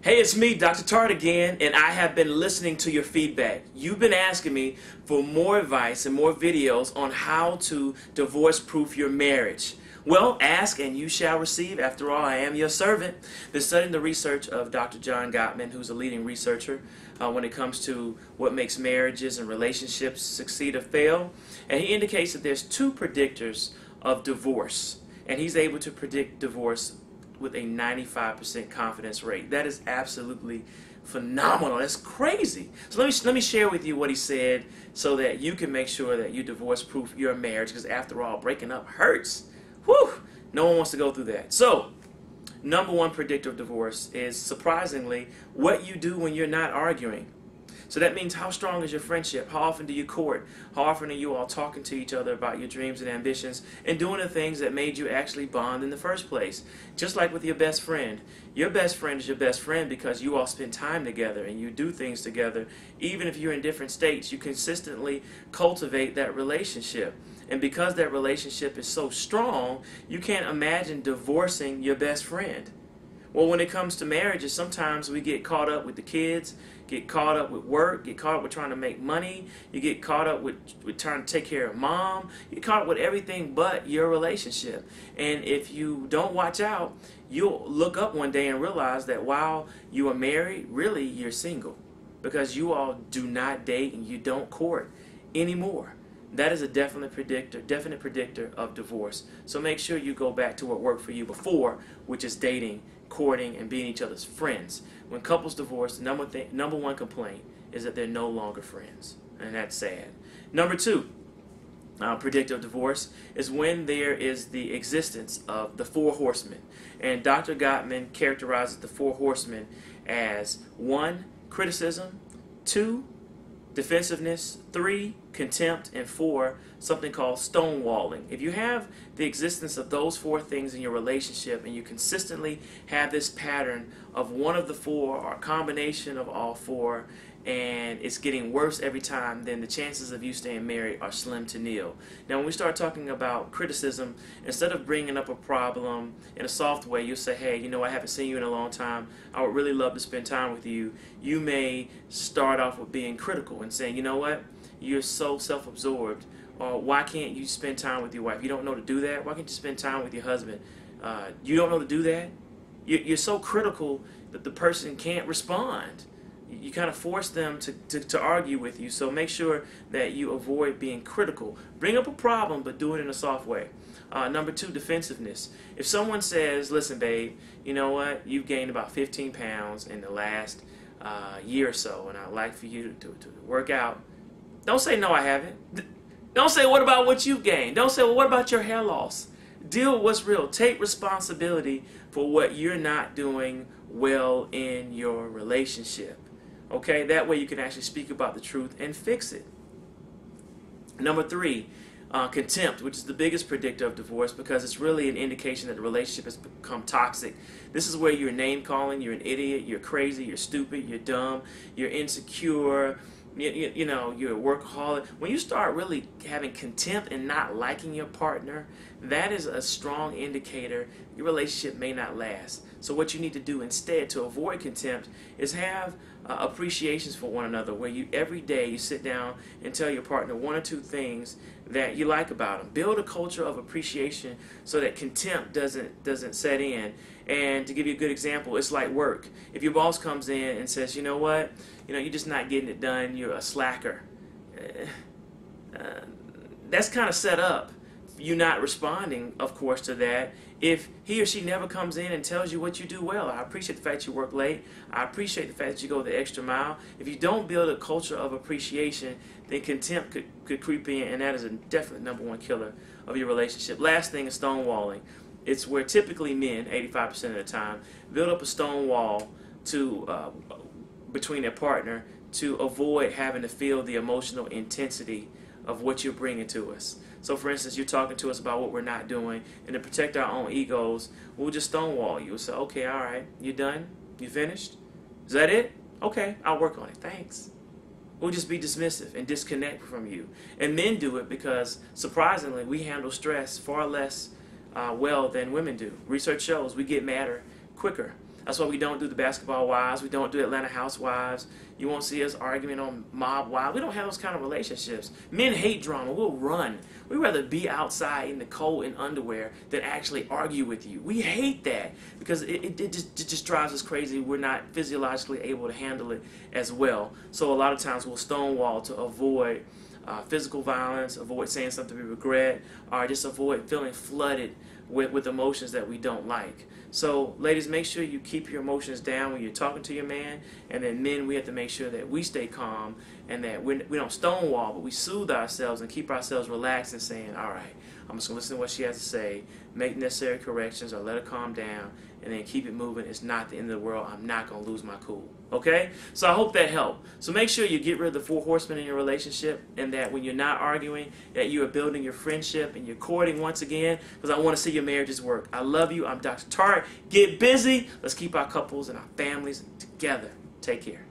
Hey, it's me, Dr. Tart again, and I have been listening to your feedback. You've been asking me for more advice and more videos on how to divorce-proof your marriage. Well, ask and you shall receive. After all, I am your servant. Been studying the research of Dr. John Gottman, who's a leading researcher when it comes to what makes marriages and relationships succeed or fail. And he indicates that there's two predictors of divorce, and he's able to predict divorce with a 95% confidence rate. That is absolutely phenomenal. That's crazy. So let me share with you what he said so that you can make sure that you divorce-proof your marriage, because after all, breaking up hurts. Whew! No one wants to go through that. So, number one predictor of divorce is, surprisingly, what you do when you're not arguing. So that means, how strong is your friendship? How often do you court? How often are you all talking to each other about your dreams and ambitions and doing the things that made you actually bond in the first place? Just like with your best friend. Your best friend is your best friend because you all spend time together and you do things together. Even if you're in different states, you consistently cultivate that relationship. And because that relationship is so strong, you can't imagine divorcing your best friend. Well, when it comes to marriages, sometimes we get caught up with the kids, get caught up with work, get caught up with trying to make money, you get caught up with trying to take care of mom, you get caught up with everything but your relationship. And if you don't watch out, you'll look up one day and realize that while you are married, really you're single, because you all do not date and you don't court anymore. That is a definite predictor of divorce. So make sure you go back to what worked for you before, which is dating, courting, and being each other's friends. When couples divorce, the number one complaint is that they're no longer friends, and that's sad. Number two predictor of divorce is when there is the existence of the four horsemen. And Dr. Gottman characterizes the four horsemen as 1, criticism, 2, defensiveness, 3, contempt, and 4, something called stonewalling. If you have the existence of those 4 things in your relationship and you consistently have this pattern of one of the 4 or a combination of all 4, and it's getting worse every time, then the chances of you staying married are slim to nil. Now, when we start talking about criticism, instead of bringing up a problem in a soft way, you'll say, hey, you know, I haven't seen you in a long time. I would really love to spend time with you. You may start off with being critical and saying, you know what, you're so self-absorbed. Or why can't you spend time with your wife? You don't know to do that? Why can't you spend time with your husband? You don't know to do that? You're so critical that the person can't respond. You kind of force them to argue with you. So make sure that you avoid being critical. Bring up a problem, but do it in a soft way. Number 2, defensiveness. If someone says, listen, babe, you know what? You've gained about 15 pounds in the last year or so, and I'd like for you to work out. Don't say, no, I haven't. Don't say, what about what you've gained? Don't say, well, what about your hair loss? Deal with what's real. Take responsibility for what you're not doing well in your relationship. Okay, that way you can actually speak about the truth and fix it. Number 3, contempt, which is the biggest predictor of divorce because it's really an indication that the relationship has become toxic. This is where you're name calling, you're an idiot, you're crazy, you're stupid, you're dumb, you're insecure, you know, you're a workaholic. When you start really having contempt and not liking your partner, that is a strong indicator your relationship may not last. So what you need to do instead to avoid contempt is have appreciations for one another, where you every day you sit down and tell your partner 1 or 2 things that you like about them. Build a culture of appreciation so that contempt doesn't set in. And to give you a good example, it's like work. If your boss comes in and says, you know what, you're just not getting it done, you're a slacker. That's kind of set up. You not responding, of course, to that. If he or she never comes in and tells you what you do well, I appreciate the fact you work late. I appreciate the fact that you go the extra mile. If you don't build a culture of appreciation, then contempt could creep in, and that is a definite number 1 killer of your relationship. Last thing is stonewalling. It's where typically men, 85% of the time, build up a stone wall between their partner to avoid having to feel the emotional intensity of what you're bringing to us. So for instance, you're talking to us about what we're not doing, and to protect our own egos, we'll just stonewall you. We'll say, okay, all right, you done? You finished? Is that it? Okay, I'll work on it. Thanks. We'll just be dismissive and disconnect from you. And men do it because, surprisingly, we handle stress far less well than women do. Research shows we get madder quicker. That's why we don't do the Basketball Wives. We don't do Atlanta Housewives. You won't see us arguing on Mob Wives. We don't have those kind of relationships. Men hate drama. We'll run. We'd rather be outside in the cold in underwear than actually argue with you. We hate that because it just drives us crazy. We're not physiologically able to handle it as well. So a lot of times we'll stonewall to avoid physical violence, avoid saying something we regret, or just avoid feeling flooded with emotions that we don't like. So ladies, make sure you keep your emotions down when you're talking to your man, and then men, we have to make sure that we stay calm and that we don't stonewall, but we soothe ourselves and keep ourselves relaxed and saying, all right, I'm just going to listen to what she has to say, make necessary corrections or let her calm down, and then keep it moving. It's not the end of the world. I'm not going to lose my cool. Okay? So I hope that helped. So make sure you get rid of the 4 horsemen in your relationship, and that when you're not arguing, that you are building your friendship and you're courting once again, because I want to see your marriages work. I love you. I'm Dr. Tart. Get busy. Let's keep our couples and our families together. Take care.